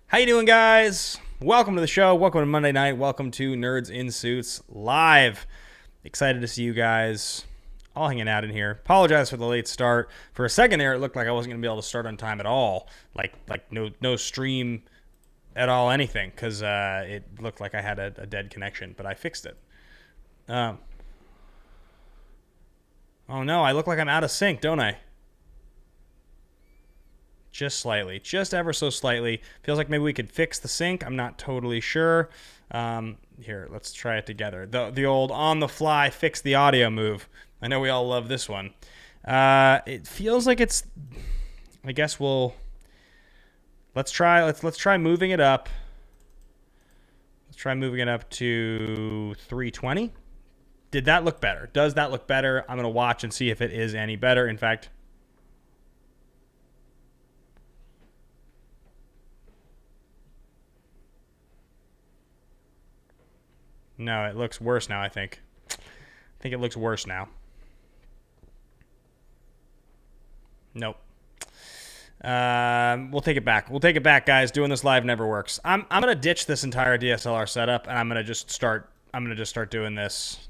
How you doing, guys? Welcome to the show. Welcome to Monday night. Welcome to Nerds in Suits Live. Excited to see you guys all hanging out in here. Apologize for the late start. For a second there, it looked like I wasn't going to be able to start on time at all. Like no stream at all, anything, because it looked like I had a dead connection, but I fixed it. Oh no, I look like I'm out of sync, don't I? Just slightly, just ever so slightly. Feels like maybe we could fix the sync. I'm not totally sure. Here, let's try it together. The old on the fly fix the audio move. I know we all love this one. It feels like it's. I guess let's try moving it up. Let's try moving it up to 320. Did that look better? Does that look better? I'm gonna watch and see if it is any better. In fact. No, it looks worse now, I think. I think it looks worse now. Nope. We'll take it back. We'll take it back, guys. Doing this live never works. I'm gonna ditch this entire DSLR setup, and I'm gonna just start doing this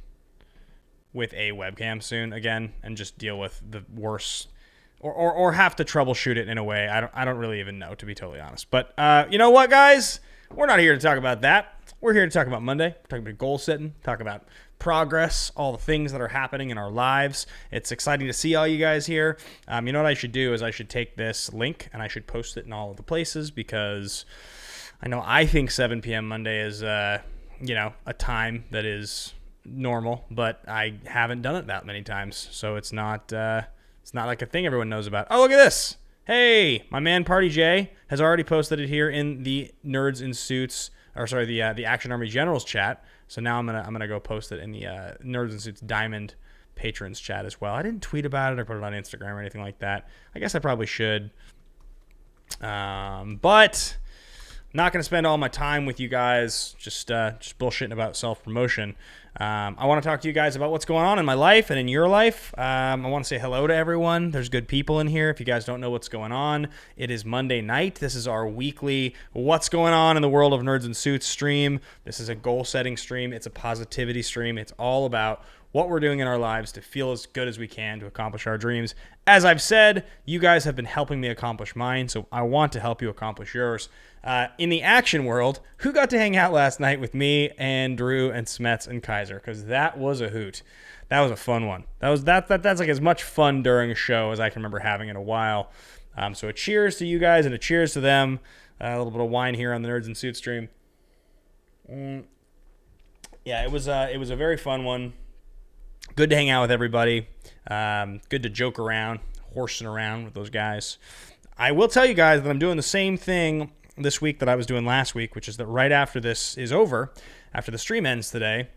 with a webcam soon again, and just deal with the worst, or have to troubleshoot it in a way I don't really even know, to be totally honest. But you know what, guys? We're not here to talk about that. We're here to talk about Monday, talk about goal setting, talk about progress, all the things that are happening in our lives. It's exciting to see all you guys here. You know what I should do is I should take this link and I should post it in all of the places, because I think 7 p.m. Monday is, a time that is normal, but I haven't done it that many times. So it's not like a thing everyone knows about. Oh, look at this. Hey, my man Party J has already posted it here in the Nerds in Suits, the Action Army Generals chat. So now I'm gonna go post it in the Nerds in Suits Diamond patrons chat as well. I didn't tweet about it or put it on Instagram or anything like that. I guess I probably should, but not gonna spend all my time with you guys just bullshitting about self-promotion. I want to talk to you guys about what's going on in my life and in your life. I want to say hello to everyone. There's good people in here. If you guys don't know what's going on, it is Monday night. This is our weekly What's Going On in the World of Nerds and Suits stream. This is a goal-setting stream. It's a positivity stream. It's all about what we're doing in our lives to feel as good as we can to accomplish our dreams. As I've said, you guys have been helping me accomplish mine, so I want to help you accomplish yours. In the action world, who got to hang out last night with me and Drew and Smets and Kaiser? Because that was a hoot. That was a fun one. That's like as much fun during a show as I can remember having in a while. So a cheers to you guys and a cheers to them. A little bit of wine here on the Nerds and Suits stream. Yeah, it was a very fun one. Good to hang out with everybody. Good to joke around, horsing around with those guys. I will tell you guys that I'm doing the same thing this week that I was doing last week, which is that right after this is over, after the stream ends today,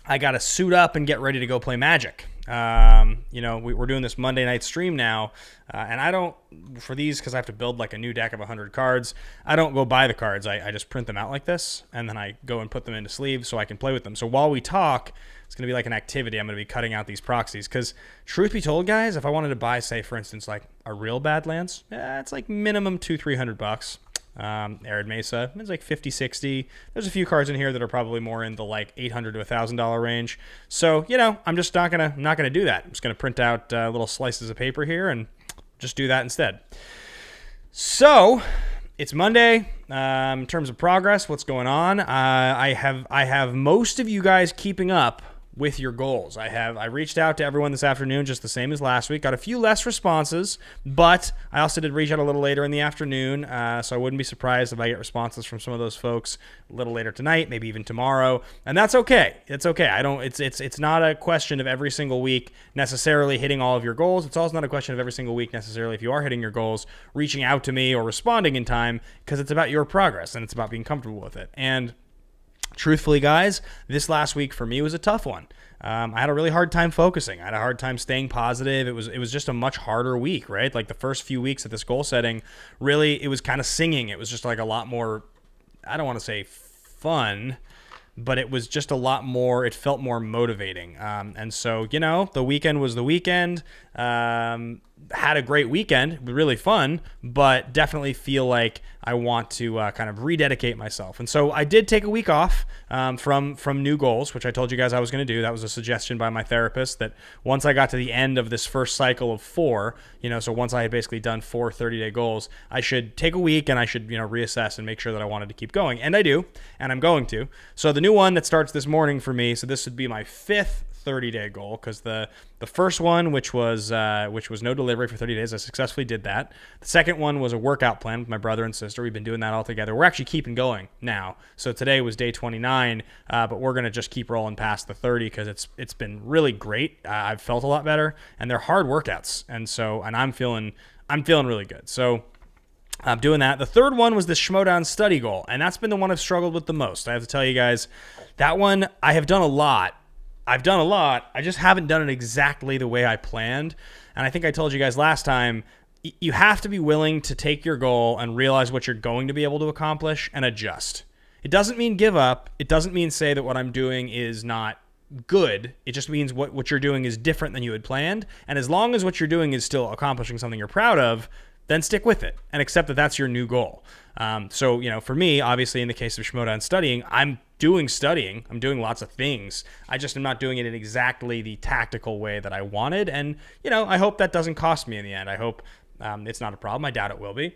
I got to suit up and get ready to go play Magic. We're doing this Monday night stream now, and I don't, for these, because I have to build like a new deck of 100 cards, I don't go buy the cards. I just print them out like this, and then I go and put them into sleeves so I can play with them. So while we talk, it's going to be like an activity. I'm going to be cutting out these proxies, because truth be told, guys, if I wanted to buy, say, for instance, like a real Badlands, it's like minimum $200-300. Arid Mesa, it's like 50-60. There's a few cards in here that are probably more in the like $800 to $1,000 range. So, I'm just not gonna do that. I'm just gonna print out little slices of paper here and just do that instead. So it's Monday. In terms of progress, what's going on? I have most of you guys keeping up with your goals. I reached out to everyone this afternoon, just the same as last week. Got a few less responses, but I also did reach out a little later in the afternoon, so I wouldn't be surprised if I get responses from some of those folks a little later tonight, maybe even tomorrow, and that's okay. It's okay. It's not a question of every single week necessarily hitting all of your goals. It's also not a question of every single week necessarily, if you are hitting your goals, reaching out to me or responding in time, because it's about your progress and it's about being comfortable with it. And truthfully, guys, this last week for me was a tough one. I had a really hard time focusing. I had a hard time staying positive. It was just a much harder week, right? Like the first few weeks of this goal setting, really, it was kind of singing. It was just like a lot more, I don't want to say fun, but it was just a lot more, it felt more motivating. And so, the weekend was the weekend. had a great weekend. It was really fun, but definitely feel like I want to kind of rededicate myself. And so I did take a week off from new goals, which I told you guys I was going to do. That was a suggestion by my therapist that once I got to the end of this first cycle of 4, so once I had basically done 4 30-day goals, I should take a week and I should, reassess and make sure that I wanted to keep going. And I do, and I'm going to. So the new one that starts this morning for me, so this would be my 5th 30-day goal, because the first one, which was no delivery for 30 days, I successfully did that. The second one was a workout plan with my brother and sister. We've been doing that all together. We're actually keeping going now. So today was day 29, but we're gonna just keep rolling past the 30 because it's been really great. I've felt a lot better, and they're hard workouts, and I'm feeling really good. So I'm doing that. The third one was the Schmoedown study goal, and that's been the one I've struggled with the most. I have to tell you guys, that one I have done a lot. I just haven't done it exactly the way I planned. And I think I told you guys last time, you have to be willing to take your goal and realize what you're going to be able to accomplish and adjust. It doesn't mean give up. It doesn't mean say that what I'm doing is not good. It just means what you're doing is different than you had planned. And as long as what you're doing is still accomplishing something you're proud of, then stick with it and accept that that's your new goal. So, for me, obviously in the case of Schmoedown studying, I'm doing lots of things. I just am not doing it in exactly the tactical way that I wanted. And, I hope that doesn't cost me in the end. I hope it's not a problem. I doubt it will be.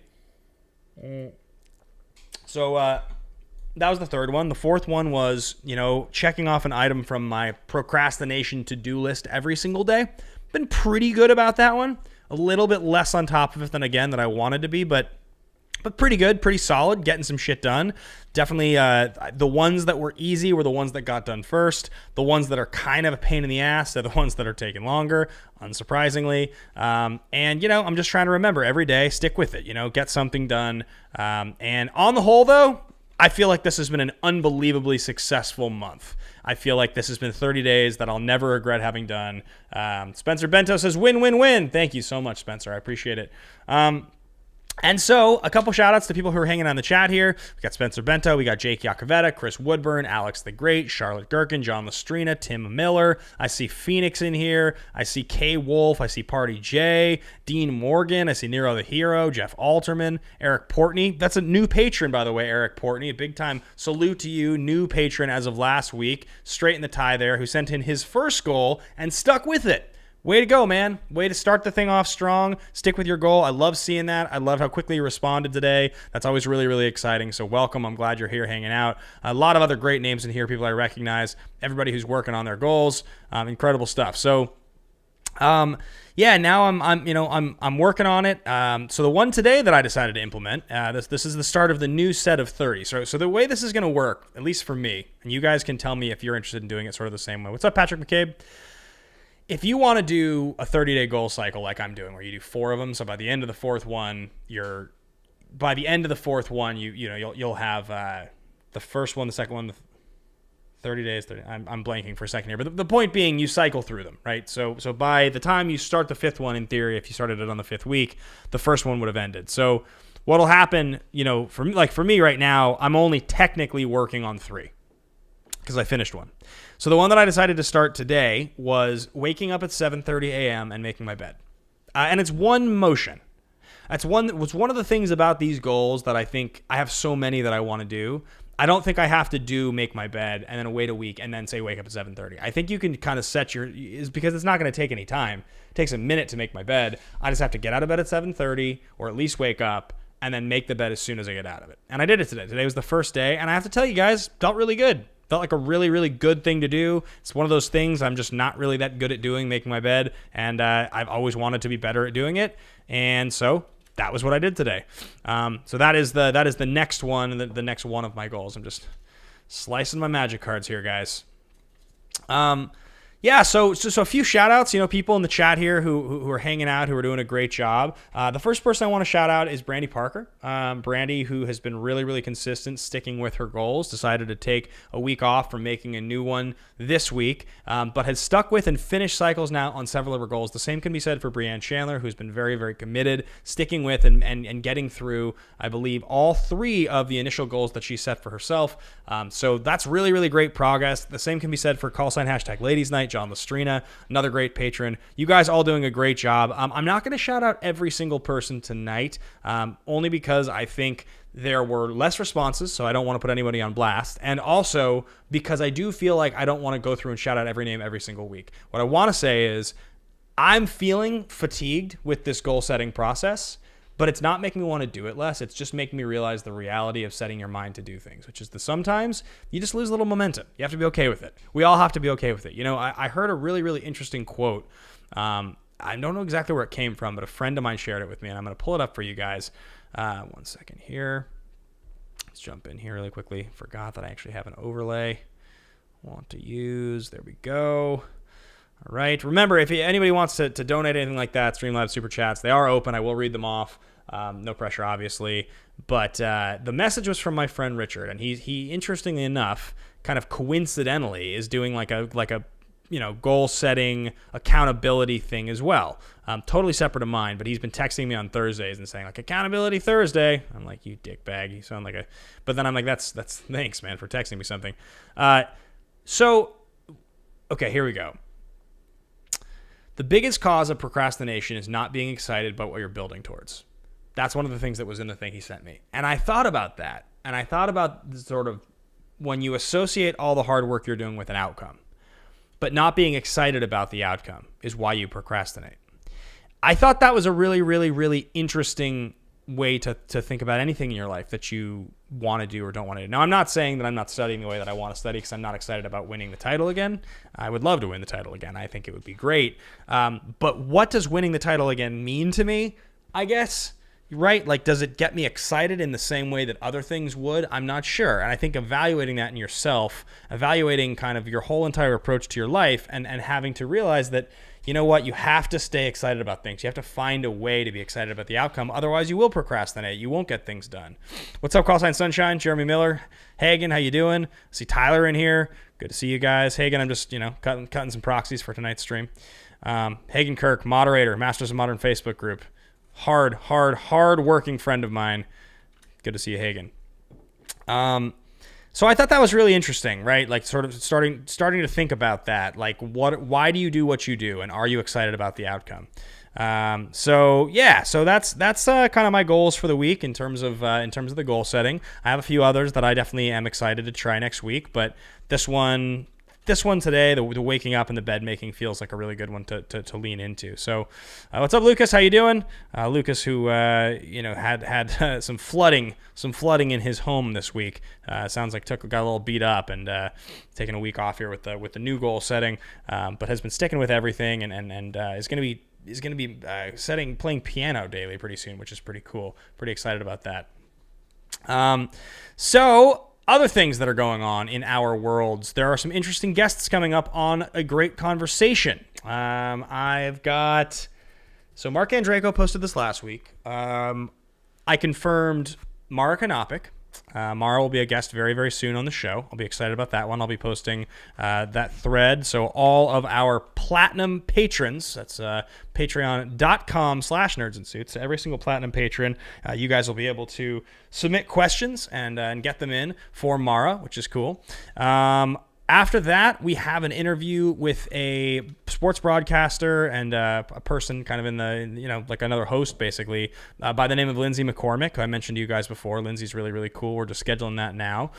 So that was the third one. The fourth one was, checking off an item from my procrastination to-do list every single day. Been pretty good about that one. A little bit less on top of it than I wanted to be, but pretty good, pretty solid, getting some shit done. Definitely the ones that were easy were the ones that got done first. The ones that are kind of a pain in the ass are the ones that are taking longer, unsurprisingly. And, I'm just trying to remember every day, stick with it, get something done. And on the whole, though, I feel like this has been an unbelievably successful month. I feel like this has been 30 days that I'll never regret having done. Spencer Bento says, win, win, win. Thank you so much, Spencer. I appreciate it. And so a couple shout outs to people who are hanging on the chat here. We got Spencer Bento, we got Jake Yacovetta, Chris Woodburn, Alex the Great, Charlotte Gherkin, John Lestrina, Tim Miller. I see Phoenix in here. I see K Wolf. I see Party J, Dean Morgan. I see Nero the Hero, Jeff Alterman, Eric Portney. That's a new patron, by the way, Eric Portney. A big time salute to you, new patron as of last week. Straight in the tie there, who sent in his first goal and stuck with it. Way to go, man. Way to start the thing off strong. Stick with your goal. I love seeing that. I love how quickly you responded today. That's always really, really exciting. So welcome. I'm glad you're here hanging out. A lot of other great names in here, people I recognize. Everybody who's working on their goals. Incredible stuff. So, now I'm working on it. So the one today that I decided to implement, this is the start of the new set of 30. So the way this is going to work, at least for me, and you guys can tell me if you're interested in doing it sort of the same way. What's up, Patrick McCabe? If you want to do a 30-day goal cycle like I'm doing, where you do 4 of them, so by the end of the fourth one, you'll have the first one, the second one, the 30 days. I'm blanking for a second here, but the point being, you cycle through them, right? So by the time you start the 5th one, in theory, if you started it on the 5th week, the first one would have ended. So what'll happen, for me right now, I'm only technically working on 3 because I finished one. So the one that I decided to start today was waking up at 7:30 a.m. and making my bed. And it's one motion. That's one of the things about these goals that I think I have so many that I want to do. I don't think I have to make my bed and then wait a week and then say wake up at 7:30. I think you can kind of set because it's not going to take any time. It takes a minute to make my bed. I just have to get out of bed at 7:30 or at least wake up and then make the bed as soon as I get out of it. And I did it today. Today was the first day, and I have to tell you guys, felt really good. Felt like a really, really good thing to do. It's one of those things I'm just not really that good at doing, making my bed, and I've always wanted to be better at doing it, and so that was what I did today. So that is the next one, the next one of my goals. I'm just slicing my magic cards here, guys. So a few shout outs, people in the chat here who are hanging out, who are doing a great job. The first person I want to shout out is Brandy Parker. Brandy, who has been really, really consistent, sticking with her goals, decided to take a week off from making a new one this week, but has stuck with and finished cycles now on several of her goals. The same can be said for Brianne Chandler, who's been very, very committed, sticking with and getting through, I believe, all 3 of the initial goals that she set for herself. So that's really, really great progress. The same can be said for callsign #Ladies Night. John Lestrina, another great patron. You guys all doing a great job. I'm not going to shout out every single person tonight, only because I think there were less responses, so I don't want to put anybody on blast. And also because I do feel like I don't want to go through and shout out every name every single week. What I want to say is I'm feeling fatigued with this goal setting process, but it's not making me want to do it less. It's just making me realize the reality of setting your mind to do things, which is that sometimes you just lose a little momentum. You have to be okay with it. We all have to be okay with it. You know, I heard a really, really interesting quote. I don't know exactly where it came from, but a friend of mine shared it with me, and I'm going to pull it up for you guys. 1 second here. Let's jump in here really quickly. Forgot that I actually have an overlay I want to use. There we go. All right. Remember, if anybody wants to donate anything like that, Streamlabs Super Chats, they are open. I will read them off. No pressure, obviously. But the message was from my friend Richard, and he interestingly enough, kind of coincidentally, is doing like a goal setting accountability thing as well. Totally separate of mine, but he's been texting me on Thursdays and saying like accountability Thursday. I'm like, you dickbag. You sound like but then I'm like, that's thanks, man, for texting me something. So, okay, here we go. The biggest cause of procrastination is not being excited about what you're building towards. That's one of the things that was in the thing he sent me. And I thought about that. And I thought about sort of when you associate all the hard work you're doing with an outcome, but not being excited about the outcome is why you procrastinate. I thought that was a really, really, really interesting way to think about anything in your life that you want to do or don't want to do. Now, I'm not saying that I'm not studying the way that I want to study because I'm not excited about winning the title again. I would love to win the title again. I think it would be great. But what does winning the title again mean to me? I guess, right? Like, does it get me excited in the same way that other things would? I'm not sure. And I think evaluating that in yourself, evaluating kind of your whole entire approach to your life and having to realize that, you know what, you have to stay excited about things. You have to find a way to be excited about the outcome. Otherwise, you will procrastinate. You won't get things done. What's up, Callsign Sunshine? Jeremy Miller. Hagen, how you doing? I see Tyler in here. Good to see you guys. Hagen, I'm just, cutting some proxies for tonight's stream. Hagen Kirk, moderator, Masters of Modern Facebook group. Hard working friend of mine. Good to see you, Hagen. So I thought that was really interesting, right? Like sort of starting to think about that. Like why do you do what you do, and are you excited about the outcome? So that's kind of my goals for the week in terms of the goal setting. I have a few others that I definitely am excited to try next week, but this one today, the waking up and the bed making feels like a really good one to lean into. So, what's up, Lucas? How you doing? Lucas, who had some flooding in his home this week. Sounds like got a little beat up and taking a week off here with the new goal setting, but has been sticking with everything and is going to be playing piano daily pretty soon, which is pretty cool. Pretty excited about that. So. Other things that are going on in our worlds. There are some interesting guests coming up on a great conversation. So Mark Andreyko posted this last week. I confirmed Mara Kanopic. Mara will be a guest very, very soon on the show. I'll be excited about that one. I'll be posting that thread. So all of our platinum patrons, that's patreon.com/nerdsandsuits. Every single platinum patron, you guys will be able to submit questions and get them in for Mara, which is cool. After that, we have an interview with a sports broadcaster and a person kind of in the, like another host, basically, by the name of Lindsay McCormick, who I mentioned to you guys before. Lindsay's really, really cool. We're just scheduling that now.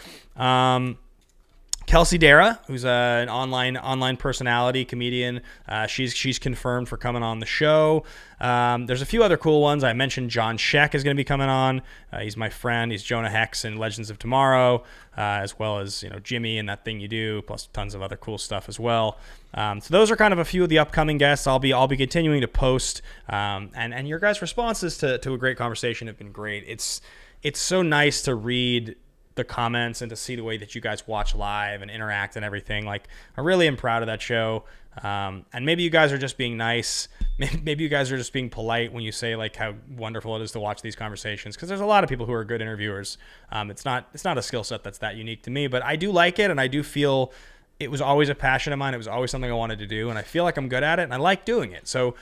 Kelsey Dara, who's an online personality, comedian. She's confirmed for coming on the show. There's a few other cool ones. I mentioned John Sheck is going to be coming on. He's my friend. He's Jonah Hex in Legends of Tomorrow, as well as Jimmy and That Thing You Do, plus tons of other cool stuff as well. So those are kind of a few of the upcoming guests. I'll be continuing to post, and your guys' responses to a great conversation have been great. It's so nice to read the comments and to see the way that you guys watch live and interact and everything. Like, I really am proud of that show. And maybe you guys are just being nice. Maybe you guys are just being polite when you say like how wonderful it is to watch these conversations, because there's a lot of people who are good interviewers. It's not a skill set that's that unique to me, but I do like it, and I do feel it was always a passion of mine. It was always something I wanted to do, and I feel like I'm good at it, and I like doing it. So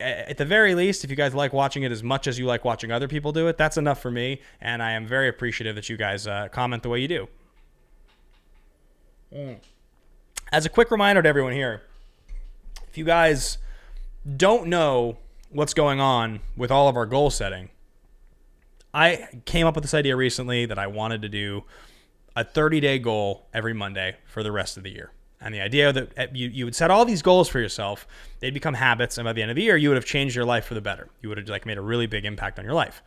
at the very least, if you guys like watching it as much as you like watching other people do it, that's enough for me, and I am very appreciative that you guys comment the way you do. As a quick reminder to everyone here, If you guys don't know what's going on with all of our goal setting, I came up with this idea recently that I wanted to do a 30-day goal every Monday for the rest of the year. And the idea that you would set all these goals for yourself, they'd become habits, and by the end of the year, you would have changed your life for the better. You would have like made a really big impact on your life.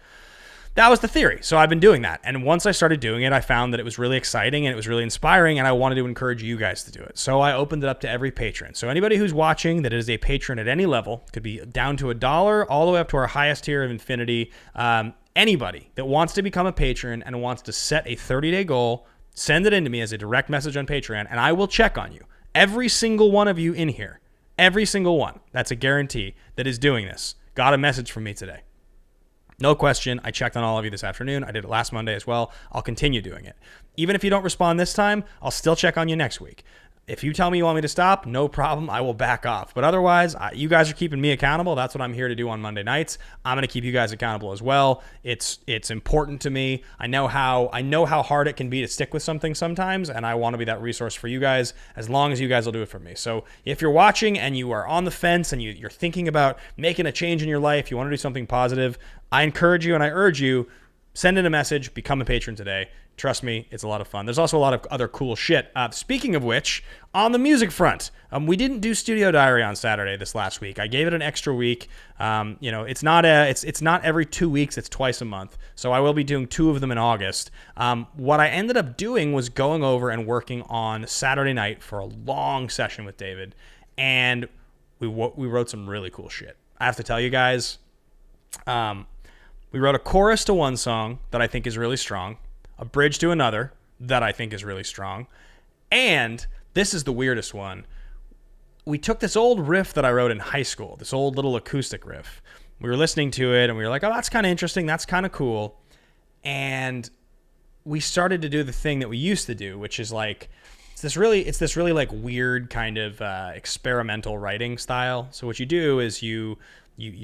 That was the theory. So I've been doing that. And once I started doing it, I found that it was really exciting and it was really inspiring, and I wanted to encourage you guys to do it. So I opened it up to every patron. So anybody who's watching that is a patron at any level, could be down to $1 all the way up to our highest tier of infinity. Anybody that wants to become a patron and wants to set a 30-day goal, send it in to me as a direct message on Patreon, and I will check on you. Every single one of you in here, every single one, that's a guarantee, that is doing this, got a message from me today. No question. I checked on all of you this afternoon. I did it last Monday as well. I'll continue doing it. Even if you don't respond this time, I'll still check on you next week. If you tell me you want me to stop, no problem. I will back off. But otherwise, you guys are keeping me accountable. That's what I'm here to do on Monday nights. I'm going to keep you guys accountable as well. It's important to me. I know how hard it can be to stick with something sometimes, and I want to be that resource for you guys as long as you guys will do it for me. So if you're watching and you are on the fence and you're thinking about making a change in your life, you want to do something positive, I encourage you and I urge you, send in a message, become a patron today. Trust me, it's a lot of fun. There's also a lot of other cool shit. Speaking of which, on the music front, we didn't do Studio Diary on Saturday this last week. I gave it an extra week. It's not every 2 weeks. It's twice a month. So I will be doing 2 of them in August. What I ended up doing was going over and working on Saturday night for a long session with David, and we wrote some really cool shit. I have to tell you guys, we wrote a chorus to one song that I think is really strong, a bridge to another that I think is really strong, and this is the weirdest one. We took this old riff that I wrote in high school, this old little acoustic riff. We were listening to it, and we were like, oh, that's kind of interesting. That's kind of cool. And we started to do the thing that we used to do, which is like, it's this really like weird kind of experimental writing style. So what you do is you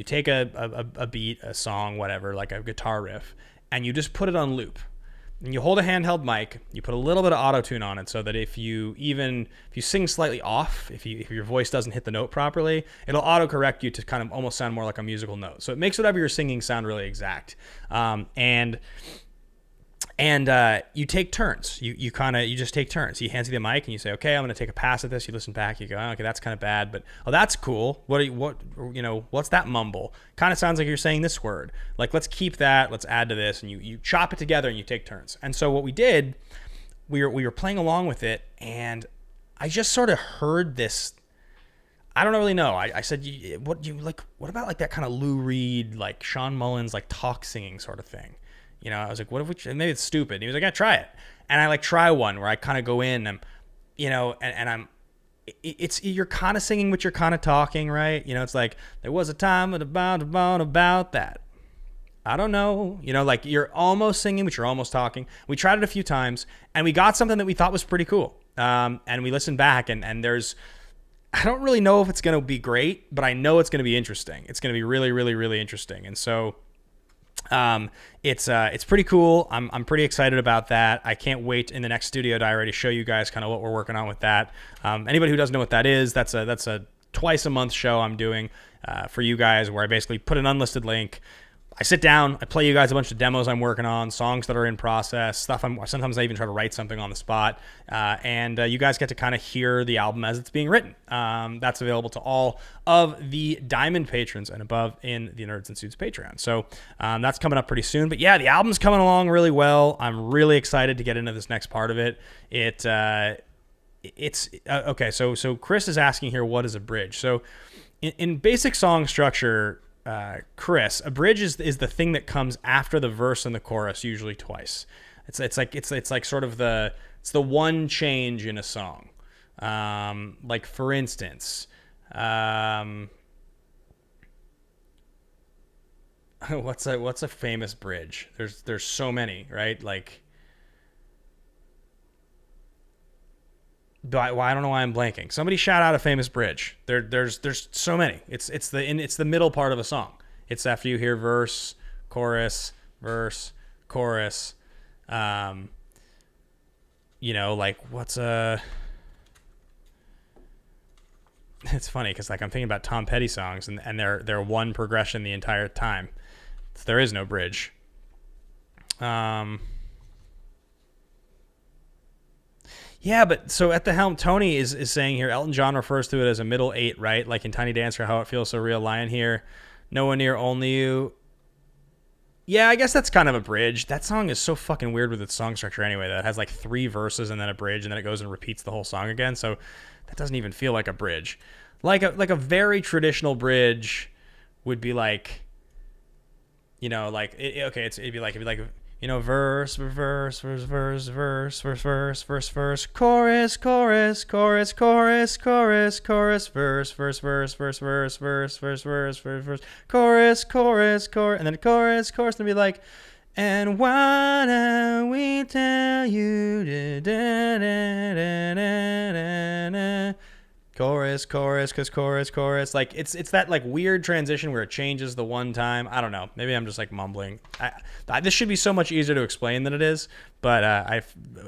take a beat, a song, whatever, like a guitar riff, and you just put it on loop. And you hold a handheld mic, you put a little bit of auto-tune on it so that if you sing slightly off, if your voice doesn't hit the note properly, it'll auto-correct you to kind of almost sound more like a musical note. So it makes whatever you're singing sound really exact. And you take turns. You just take turns. He hands you the mic and you say, okay, I'm going to take a pass at this. You listen back. You go, oh, okay, that's kind of bad, but oh, that's cool. What's that mumble? Kind of sounds like you're saying this word. Like, let's keep that. Let's add to this. And you chop it together and you take turns. And so what we did, we were playing along with it, and I just sort of heard this. I don't really know. I said, what about like that kind of Lou Reed, like Sean Mullins, like talk singing sort of thing? I was like, what if maybe it's stupid. And he was like, yeah, try it. And I like try one where I kind of go in and, you're kind of singing, but you're kind of talking, right? It's like, there was a time about that. I don't know. Like you're almost singing, but you're almost talking. We tried it a few times and we got something that we thought was pretty cool. And we listened back and I don't really know if it's going to be great, but I know it's going to be interesting. It's going to be really, really, really interesting. And so, it's pretty cool. I'm pretty excited about that. I can't wait in the next Studio Diary to show you guys kind of what we're working on with that. Anybody who doesn't know what that is, that's a twice a month show I'm doing for you guys, where I basically put an unlisted link. I sit down, I play you guys a bunch of demos I'm working on, songs that are in process, stuff. Sometimes I even try to write something on the spot, and you guys get to kind of hear the album as it's being written. That's available to all of the Diamond patrons and above in the Nerds and Suits Patreon. So that's coming up pretty soon. But yeah, the album's coming along really well. I'm really excited to get into this next part of it. It's okay. So Chris is asking here, what is a bridge? So in basic song structure, Chris, a bridge is the thing that comes after the verse and the chorus, usually twice. It's like sort of the one change in a song. Like for instance, what's a famous bridge? There's so many, right? Like, I don't know why I'm blanking. Somebody shout out a famous bridge. There's so many. It's the middle part of a song. It's after you hear verse, chorus, verse, chorus. Like what's a it's funny because like I'm thinking about Tom Petty songs and they're one progression the entire time. So there is no bridge. Yeah, but so at the helm, Tony is saying here, Elton John refers to it as a middle 8, right? Like in Tiny Dancer, How It Feels So Real, Lion Here, No One Near, Only You. Yeah, I guess that's kind of a bridge. That song is so fucking weird with its song structure anyway. That it has like 3 verses and then a bridge, and then it goes and repeats the whole song again. So that doesn't even feel like a bridge. Like a very traditional bridge would be like, you know, like it'd be like you know, verse, verse, verse, verse, verse, verse, verse, verse, verse, chorus, chorus, chorus, chorus, chorus, chorus, verse, verse, verse, verse, verse, verse, verse, verse, verse, verse, chorus, chorus, chorus, and then chorus, chorus, and be like, and why don't we tell you? Chorus, chorus, cause chorus, chorus. Like it's that like weird transition where it changes the one time. I don't know. Maybe I'm just like mumbling. This should be so much easier to explain than it is. But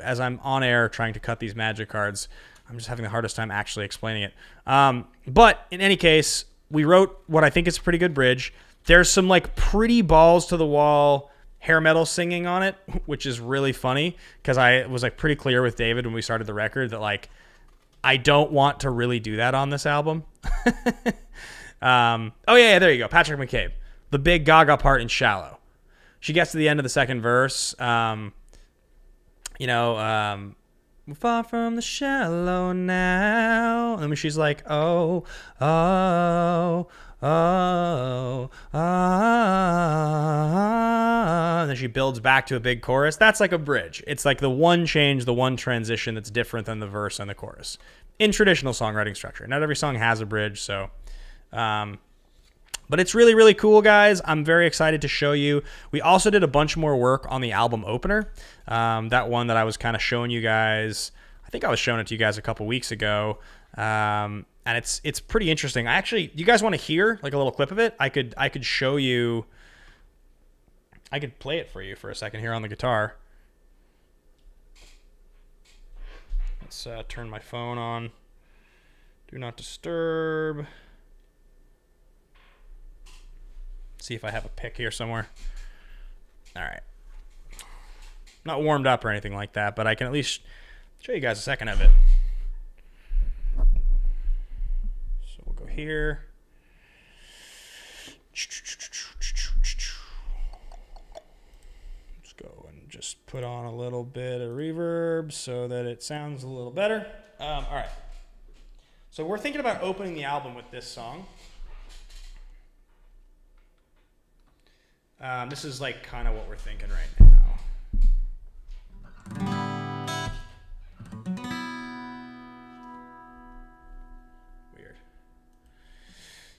as I'm on air trying to cut these magic cards, I'm just having the hardest time actually explaining it. But in any case, we wrote what I think is a pretty good bridge. There's some like pretty balls to the wall hair metal singing on it, which is really funny because I was like pretty clear with David when we started the record that like I don't want to really do that on this album. Oh yeah, there you go. Patrick McCabe, the big Gaga part in Shallow. She gets to the end of the second verse. We're far from the shallow now. And then she's like, oh, oh, oh, ah. And then she builds back to a big chorus. That's like a bridge. It's like the one change, the one transition that's different than the verse and the chorus in traditional songwriting structure. Not every song has a bridge, so... but it's really, really cool, guys. I'm very excited to show you. We also did a bunch more work on the album opener. That one that I was kind of showing you guys. I think I was showing it to you guys a couple weeks ago. And it's pretty interesting. You guys want to hear like a little clip of it? I could show you. I could play it for you for a second here on the guitar. Let's turn my phone on. Do not disturb. See if I have a pick here somewhere. All right. Not warmed up or anything like that, but I can at least show you guys a second of it. So we'll go here. Let's go and just put on a little bit of reverb so that it sounds a little better. All right. So we're thinking about opening the album with this song. This is like kind of what we're thinking right now. Weird.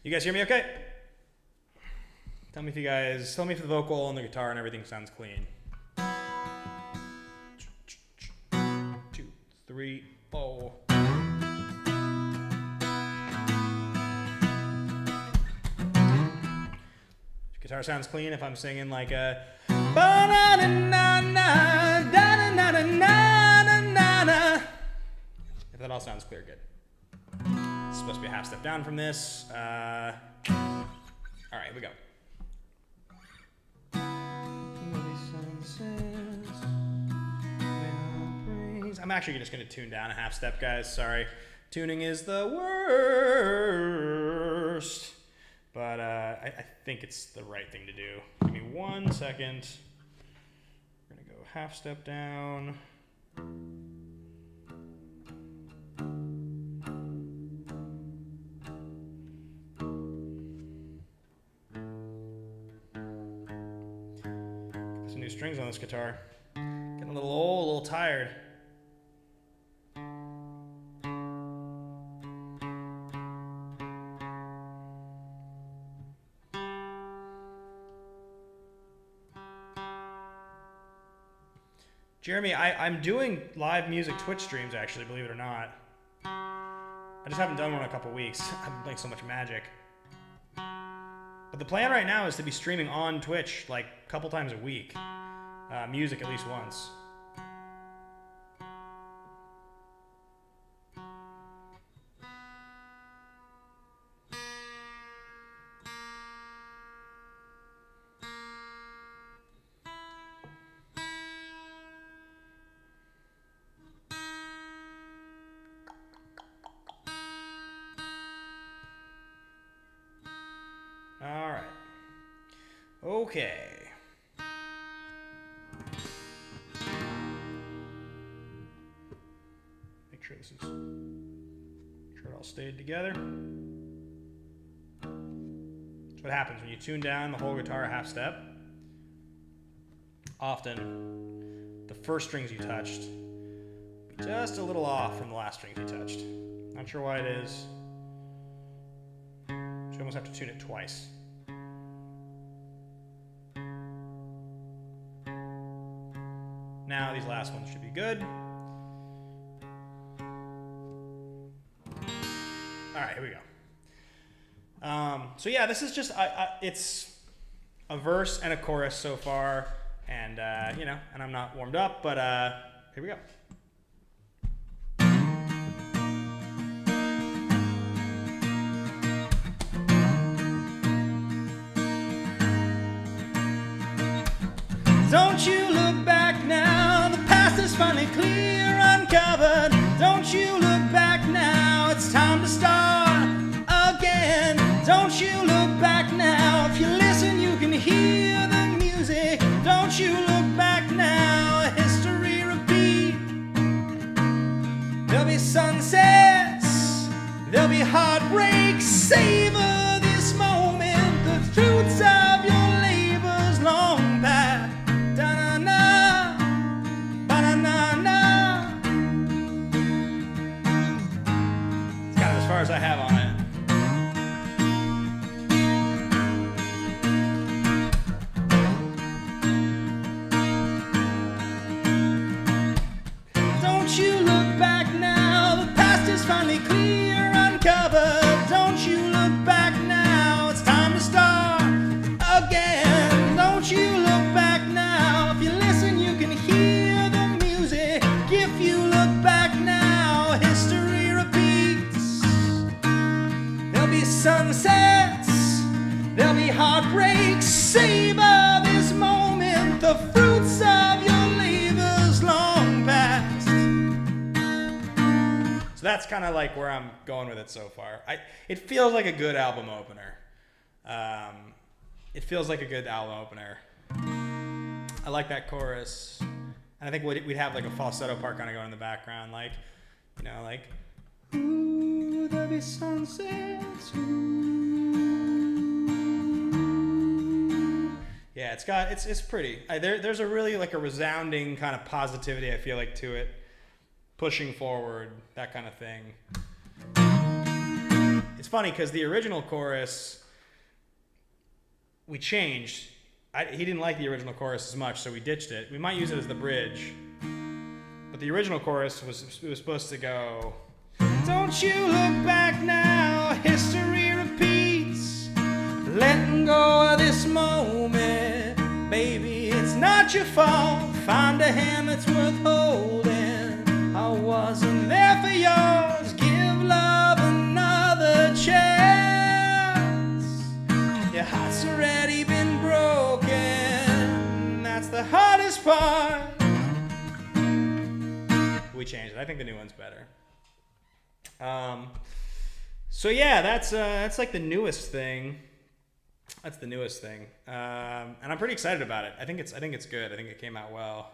You guys hear me okay? Tell me if the vocal and the guitar and everything sounds clean. 2, 3, 4. Guitar sounds clean if I'm singing like a if that all sounds clear, good. It's supposed to be a half step down from this. All right, here we go. I'm actually just going to tune down a half step, guys. Sorry. Tuning is the worst. But I think it's the right thing to do. Give me 1 second. We're going to go half step down. Get some new strings on this guitar. Getting a little old, a little tired. Jeremy, I'm doing live music Twitch streams, actually, believe it or not. I just haven't done one in a couple weeks. I've been playing so much Magic. But the plan right now is to be streaming on Twitch like a couple times a week. Music at least once. Okay. Make sure it all stayed together. That's what happens when you tune down the whole guitar a half step. Often, the first strings you touched be just a little off from the last strings you touched. Not sure why it is. So you almost have to tune it twice. Now these last ones should be good. All right, here we go. So yeah, this is just it's a verse and a chorus so far, and and I'm not warmed up, but here we go. Don't you look back now, the past is finally clear, uncovered. Don't you look back now, it's time to start again. Don't you look back now, if you listen you can hear the music. Don't you look back now, history repeat. There'll be sunsets, there'll be heartbreaks, savor this moment, the fruits of your labors long past. As I have on it. Don't you look back now, the past is finally clear, uncovered. Don't you look back now, it's time to start again. Don't you look back now, if you listen you can hear the music. If you look back now, history repeats. There'll be sunsets, there'll be heartbreaks, savor this moment, the fruits of your labors long past. So that's kind of like where I'm going with it so far. It feels like a good album opener. It feels like a good album opener. I like that chorus. And I think we'd have like a falsetto part kind of going in the background, like, like, ooh, there'll be sunsets. Ooh. Yeah, it's pretty. There's a really like a resounding kind of positivity I feel like to it, pushing forward, that kind of thing. It's funny because the original chorus we changed. He didn't like the original chorus as much, so we ditched it. We might use it as the bridge, but the original chorus was supposed to go. Don't you look back now, history repeats. Letting go of this moment, baby, it's not your fault. Find a hand that's worth holding. I wasn't there for yours. Give love another chance. Your heart's already been broken. That's the hardest part. We changed it. I think the new one's better. So yeah, that's like the newest thing. That's the newest thing, and I'm pretty excited about it. I think it's good. I think it came out well.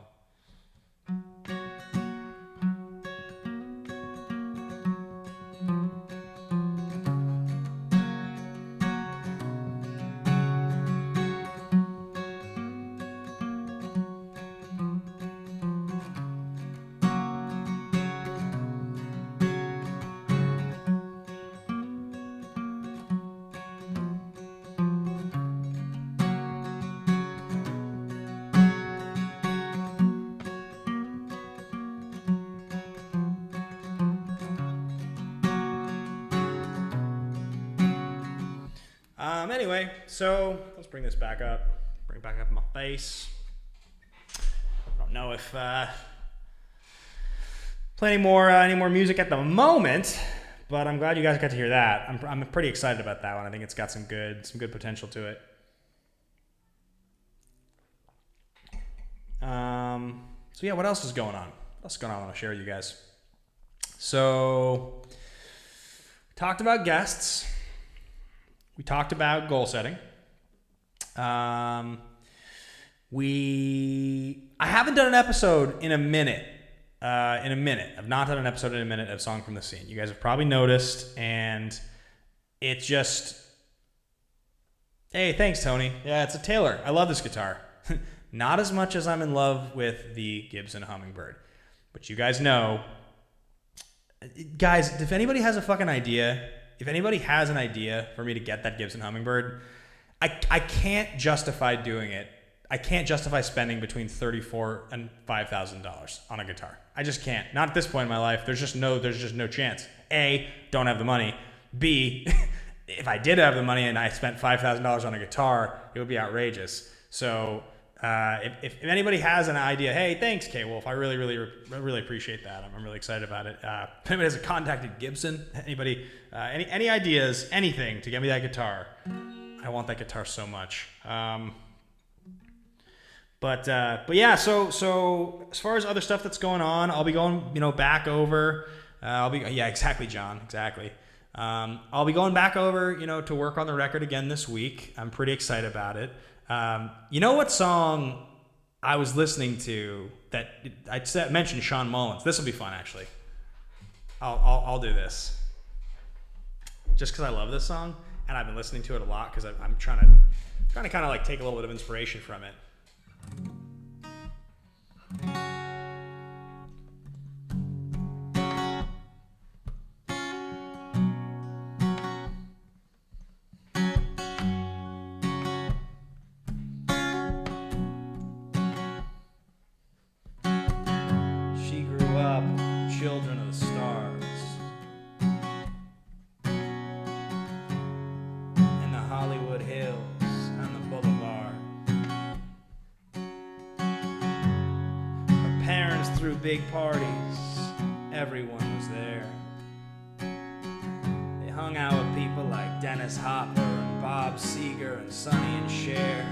Anyway, so let's bring this back up. Bring it back up in my face. I don't know if play any more music at the moment, but I'm glad you guys got to hear that. I'm pretty excited about that one. I think it's got some good potential to it. So yeah, what else is going on? What else is going on I want to share with you guys? So we talked about guests. We talked about goal setting. I haven't done an episode in a minute. I've not done an episode in a minute of Song from the Scene. You guys have probably noticed, and it's just, hey, thanks, Tony. Yeah, it's a Taylor. I love this guitar. Not as much as I'm in love with the Gibson Hummingbird. But you guys know, guys, if anybody has a fucking idea, if anybody has an idea for me to get that Gibson Hummingbird, I can't justify doing it. I can't justify spending between $34,000 and $5,000 on a guitar. I just can't. Not at this point in my life. There's just no chance. A, don't have the money. B, if I did have the money and I spent $5,000 on a guitar, it would be outrageous. So if anybody has an idea, hey, thanks, K-Wolf. I really appreciate that. I'm really excited about it. If anybody has contacted Gibson, anybody, any ideas, anything to get me that guitar, I want that guitar so much. But yeah, so as far as other stuff that's going on, I'll be going, back over. Exactly, John, exactly. I'll be going back over, to work on the record again this week. I'm pretty excited about it. You know what song I was listening to that I mentioned Sean Mullins. This will be fun, actually. I'll do this just because I love this song and I've been listening to it a lot because I'm trying to kind of like take a little bit of inspiration from it. She grew up children of the stars in the Hollywood Hills and the Boulevard. Her parents threw big parties, everyone was there. They hung out with people like Dennis Hopper and Bob Seger and Sonny and Cher.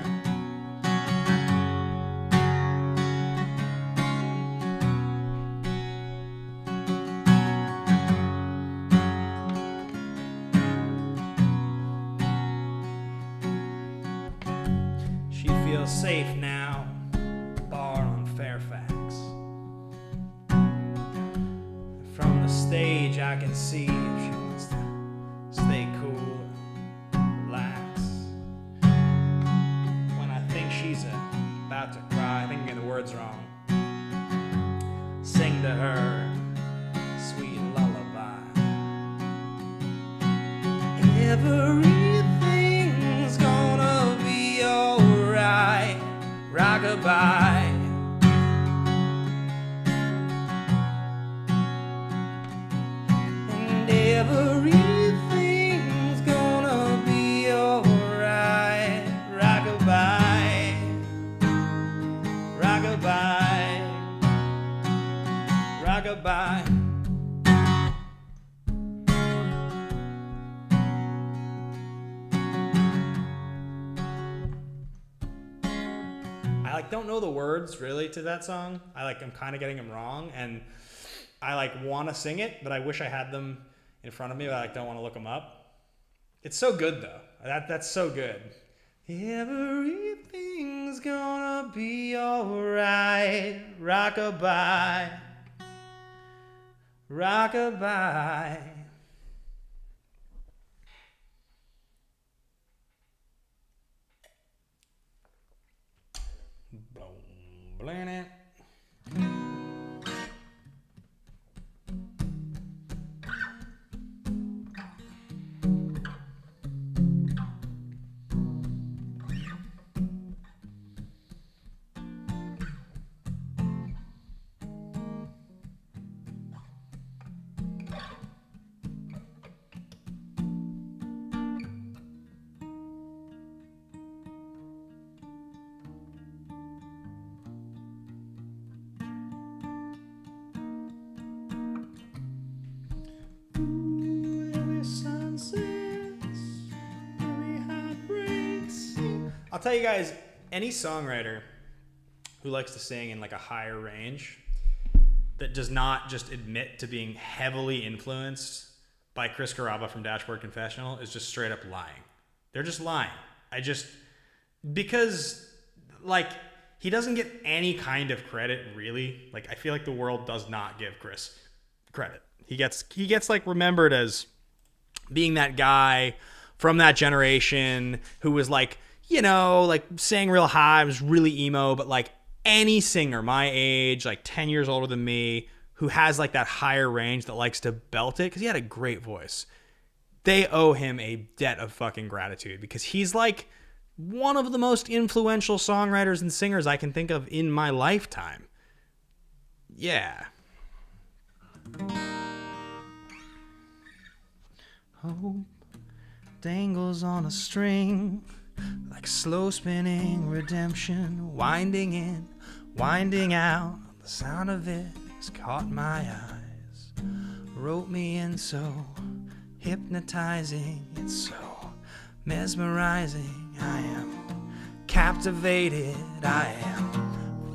Safe now, bar on Fairfax. From the stage I can see if she wants to stay cool, relax. When I think she's about to cry, I think I'm getting the words wrong, sing to her sweet lullaby. Everything's gonna be alright. Rockabye. And everything's gonna be alright. Rockabye. Rockabye. Rockabye. I don't know the words really to that song. I'm kind of getting them wrong, and I want to sing it, but I wish I had them in front of me, but I don't want to look them up. It's so good though. That's so good. Everything's gonna be alright. Rockabye. Rockabye. Planet. I'll tell you guys, any songwriter who likes to sing in a higher range that does not just admit to being heavily influenced by Chris Carrabba from Dashboard Confessional is just straight up lying. They're just lying. because like he doesn't get any kind of credit really. Like I feel like the world does not give Chris credit. He gets like remembered as being that guy from that generation who was like, you know, like sang real high, was really emo, but like any singer my age, like 10 years older than me, who has like that higher range that likes to belt it, because he had a great voice, they owe him a debt of fucking gratitude, because he's like one of the most influential songwriters and singers I can think of in my lifetime. Yeah. Hope dangles on a string, like slow spinning redemption, winding in, winding out. The sound of it has caught my eyes, wrote me in so hypnotizing, it's so mesmerizing. I am captivated, I am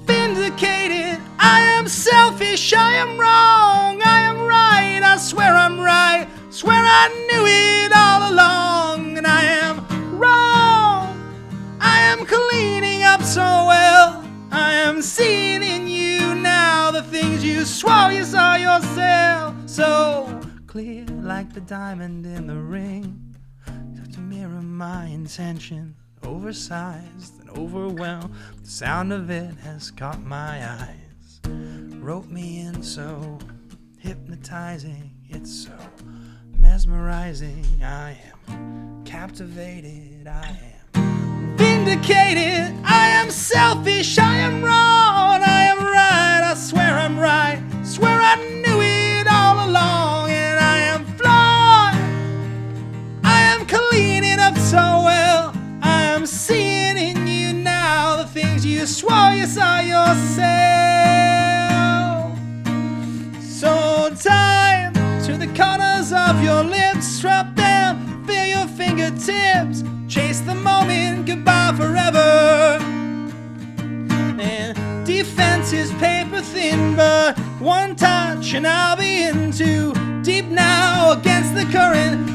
vindicated, I am selfish, I am wrong, I am right, I swear I'm right, swear I knew it all along, and I am wrong, I am cleaning up so well, I am seeing in you now the things you swore you saw yourself, so clear like the diamond in the ring, to mirror my intention, oversized and overwhelmed, the sound of it has caught my eyes, wrote me in so hypnotizing, it's so mesmerizing, I am captivated, I am vindicated, I am selfish, I am wrong, I am right, I swear I'm right, swear I knew it all along, and I am flawed, I am cleaning up so well, I am seeing in you now the things you swore you saw yourself. So time to the corners of your lips, drop them, feel your fingertips, chase the moment, goodbye forever. And defense is paper thin, but one touch and I'll be in too deep now, against the current,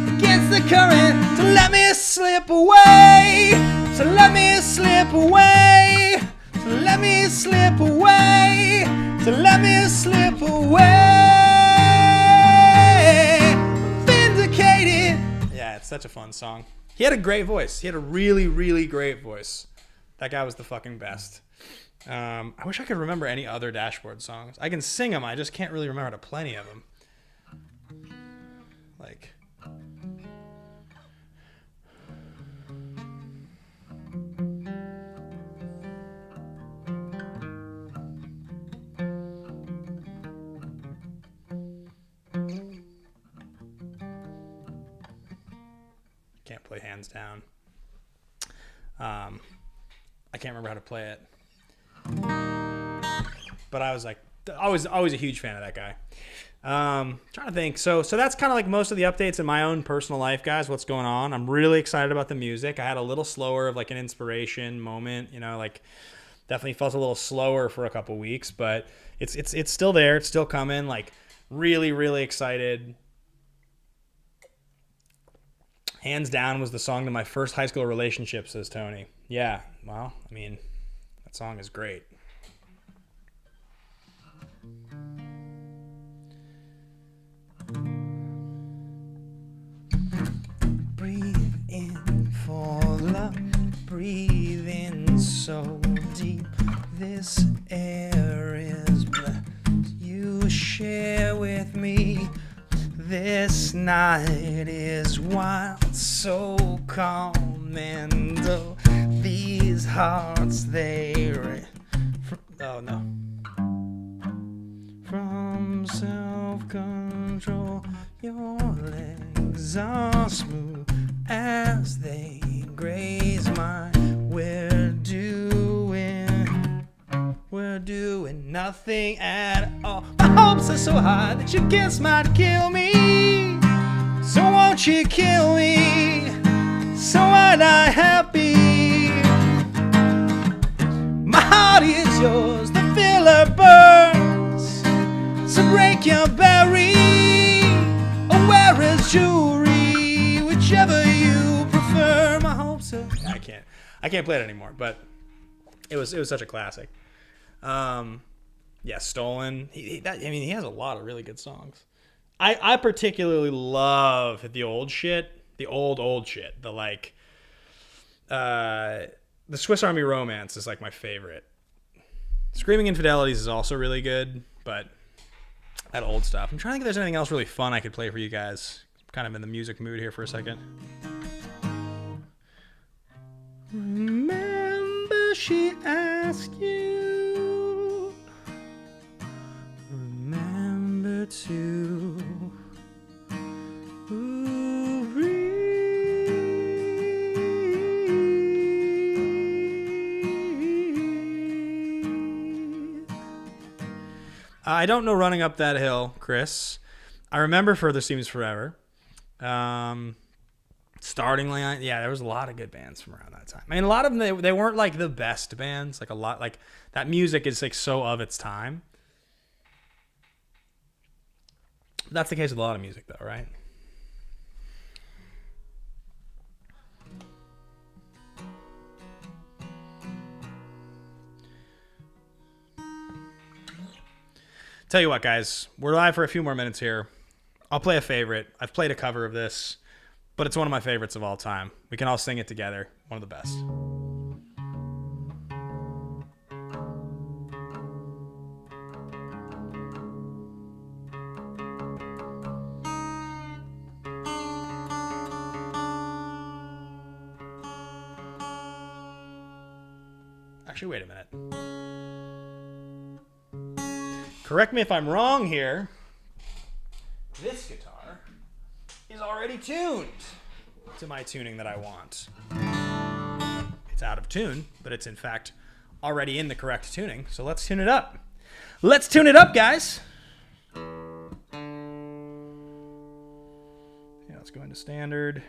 to let me slip away, so let me slip away, so let me slip away, so let me slip away, vindicated. Yeah, it's such a fun song. He had a great voice. He had a really, really great voice. That guy was the fucking best. I wish I could remember any other Dashboard songs. I can sing them, I just can't really remember how to play any of them. Like... can't play Hands Down. I can't remember how to play it. But I was like, always a huge fan of that guy. Trying to think. So that's kind of like most of the updates in my own personal life, guys. What's going on? I'm really excited about the music. I had a little slower of like an inspiration moment, you know, like definitely felt a little slower for a couple weeks, but it's still there. It's still coming. Like really, really excited. Hands Down was the song to my first high school relationship, says Tony. Yeah, well, I mean, that song is great. Breathe in for love, breathe in so deep. This air is blessed. You share with me. This night is wild, so calm, and oh, these hearts they oh no. From self-control, your legs are smooth as they graze mine. We're doing nothing at all. My hopes are so high that your kiss might kill me. So won't you kill me, so I die happy. My heart is yours, the filler burns. So break your berry, or wear as jewelry, whichever you prefer. My hopes are... I can't play it anymore, but it was such a classic. Yeah, Stolen. He has a lot of really good songs. I particularly love the old shit, the old shit. The Swiss Army Romance is like my favorite. Screaming Infidelities is also really good, but that old stuff. I'm trying to think if there's anything else really fun I could play for you guys. I'm kind of in the music mood here for a second. Remember she asked you. Remember to. I don't know Running Up That Hill, Chris. I remember Further Seems Forever. Starting Line, yeah, there was a lot of good bands from around that time. I mean, a lot of them, they weren't like the best bands. Like a lot, like that music is like so of its time. That's the case with a lot of music though, right? Tell you what, guys, we're live for a few more minutes here. I'll play a favorite. I've played a cover of this, but it's one of my favorites of all time. We can all sing it together. One of the best. Actually, wait a minute. Correct me if I'm wrong here. This guitar is already tuned to my tuning that I want. It's out of tune, but it's in fact already in the correct tuning. So let's tune it up. Let's tune it up, guys. Yeah, let's go into standard.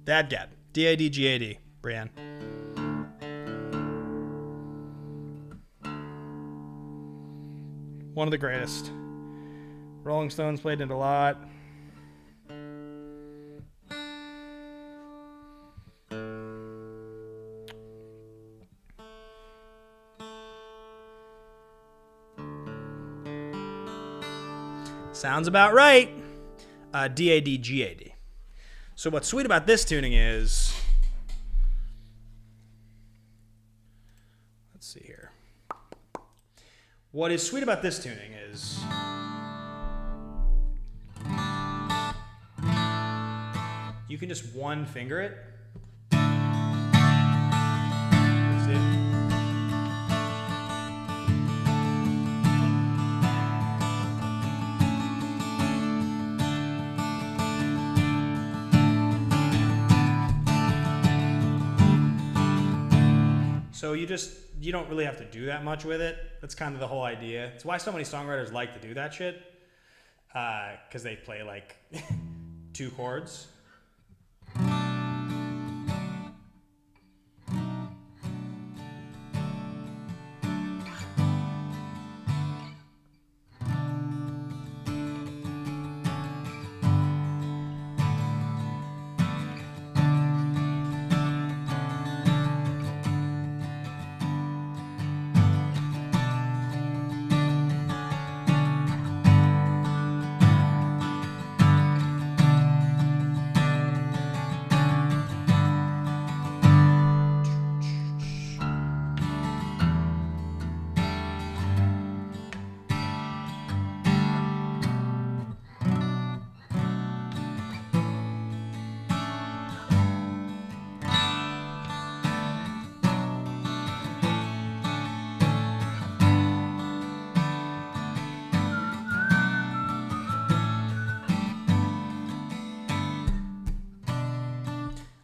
Dadgad. D-A-D-G-A-D. Brienne. One of the greatest. Rolling Stones played it a lot. Sounds about right. D-A-D-G-A-D. So what's sweet about this tuning is, let's see here. What is sweet about this tuning is you can just one finger it. See it? So you don't really have to do that much with it. That's kind of the whole idea. It's why so many songwriters like to do that shit. Because they play like 2 chords.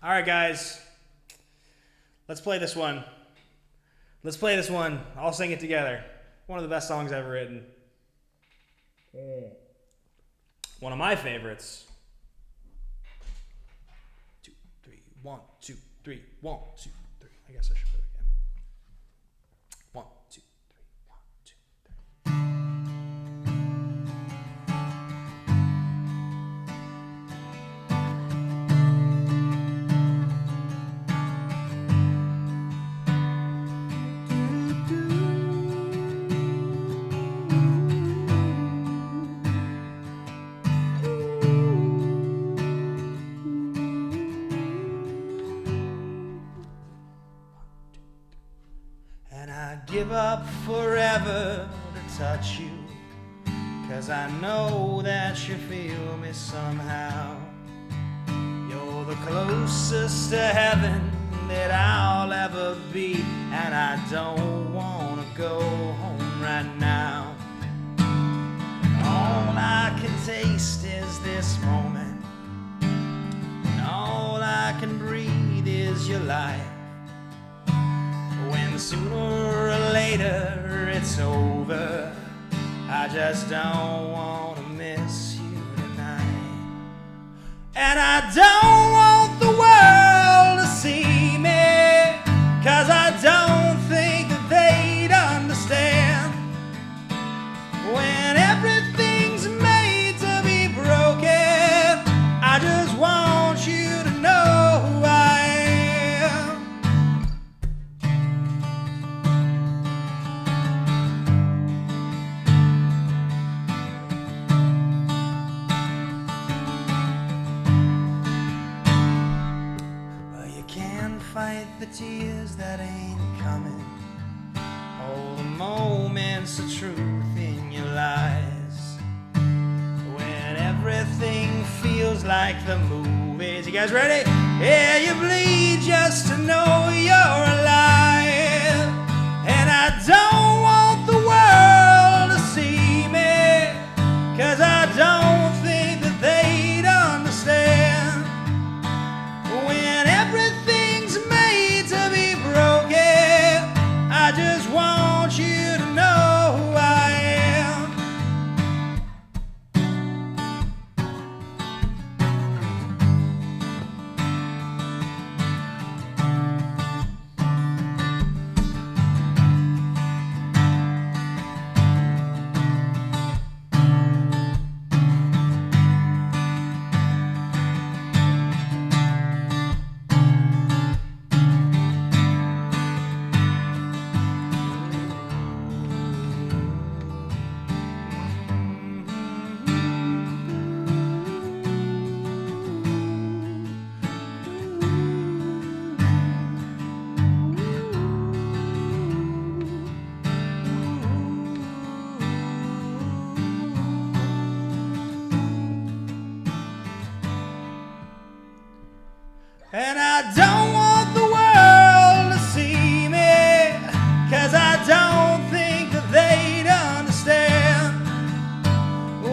All right, guys. Let's play this one. Let's play this one. I'll sing it together. One of the best songs ever written. One of my favorites. 1, 2, 3. 1, 2, 3. I guess I should put it again. 1, 2, 3. 1, 2, 3. And I'd give up forever to touch you, 'cause I know that you feel me somehow. You're the closest to heaven that I'll ever be, and I don't wanna go home right now. All I can taste is this moment, and all I can breathe is your life. When sooner or later it's over, I just don't want to miss you tonight. And I don't want the world to see me, 'cause I don't think that they'd understand. When everything's made to be broken, I just want you to know who I am. Well, you can't fight the tears that ain't coming, all the moments of truth in your lies. When everything feels like the movies. You guys ready? Yeah, you bleed just to know you're alive. And I don't want the world to see me, 'cause I don't think that they'd understand. When everything's made to be broken, I just want you to know who I am. And I don't want the world to see me, 'cause I don't think that they'd understand.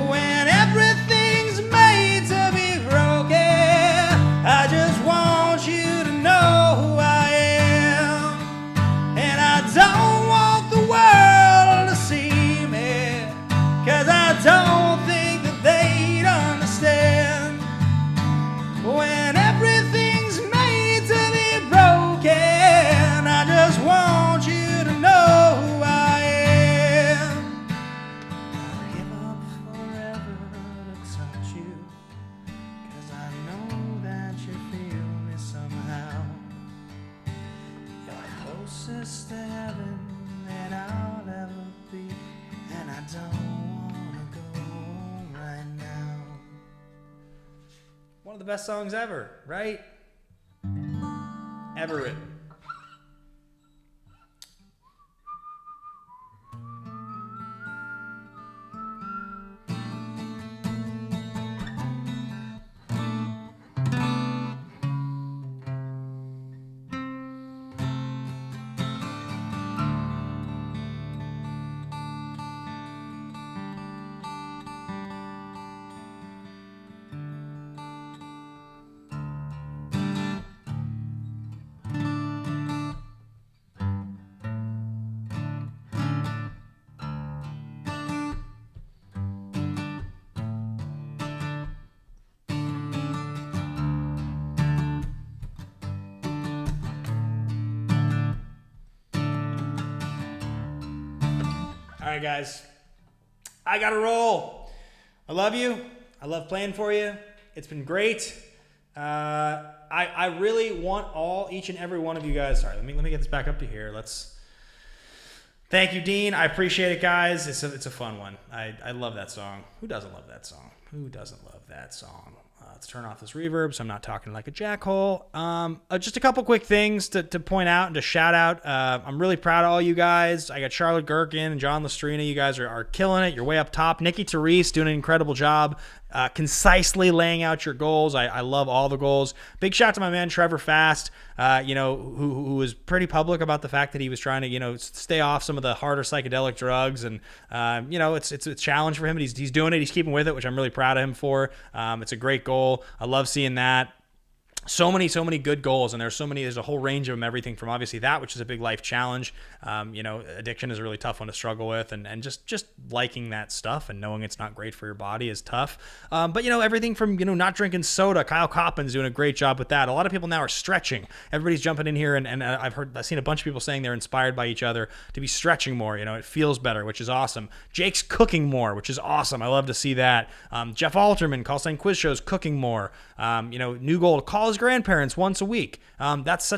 When everything's made to be broken, I just want you to know who I am. And I don't want the world to see me, 'cause I don't think that they'd understand. When everything's made to be broken, I just want you to know who I am. I'll give up forever to touch you, 'cause I know that you feel me somehow. You're the closest to heaven that I'll ever be, and I don't wanna go home right now. One of the best songs ever, right? Ever written. All right, guys. I got to roll. I love you. I love playing for you. It's been great. I really want each and every one of you guys. Sorry, let me get this back up to here. Thank you, Dean. I appreciate it, guys. It's a fun one. I love that song. Who doesn't love that song? Who doesn't love that song? Let's turn off this reverb so I'm not talking like a jackhole. Just a couple quick things to point out and to shout out. I'm really proud of all you guys. I got Charlotte Gherkin and John Lestrina. You guys are killing it. You're way up top. Nikki Therese doing an incredible job. Concisely laying out your goals. I love all the goals. Big shout out to my man Trevor Fast, who was pretty public about the fact that he was trying to, stay off some of the harder psychedelic drugs, and it's a challenge for him. But he's doing it. He's keeping with it, which I'm really proud of him for. It's a great goal. I love seeing that. So many good goals, and there's a whole range of them, everything from obviously that, which is a big life challenge. Addiction is a really tough one to struggle with, and just liking that stuff and knowing it's not great for your body is tough. But everything from, not drinking soda. Kyle Coppin's doing a great job with that. A lot of people now are stretching. Everybody's jumping in here, and I've seen a bunch of people saying they're inspired by each other to be stretching more. It feels better, which is awesome. Jake's cooking more, which is awesome. I love to see that. Jeff Alterman, Call Sign Quiz Shows, cooking more. New goal, call his grandparents once a week. That's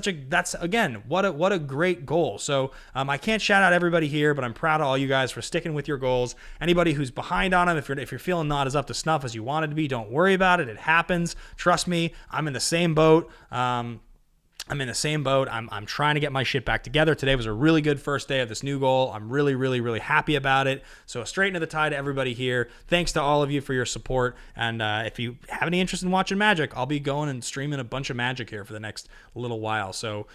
again, what a great goal. So I can't shout out everybody here, but I'm proud of all you guys for sticking with your goals. Anybody who's behind on them, if you're feeling not as up to snuff as you wanted to be, don't worry about it. It happens. Trust me, I'm in the same boat. I'm trying to get my shit back together. Today was a really good first day of this new goal. I'm really, really, really happy about it. So straight into the tie to everybody here. Thanks to all of you for your support. And if you have any interest in watching Magic, I'll be going and streaming a bunch of Magic here for the next little while. So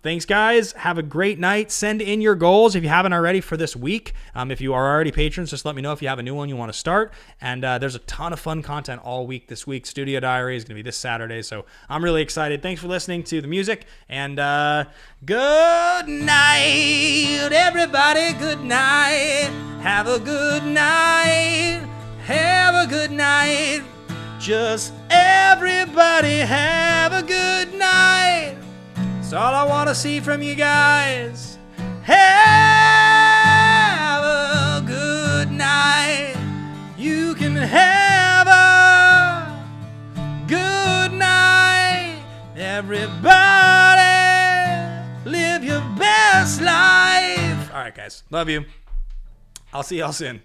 thanks, guys. Have a great night. Send in your goals if you haven't already for this week. If you are already patrons, just let me know if you have a new one you want to start. And there's a ton of fun content all week this week. Studio Diary is going to be this Saturday. So I'm really excited. Thanks for listening to the music. And good night, everybody. Good night. Have a good night. Have a good night. Just everybody have a good night. That's all I want to see from you guys. Have a good night. You can have a good night. Everybody live your best life. All right, guys. Love you. I'll see y'all soon.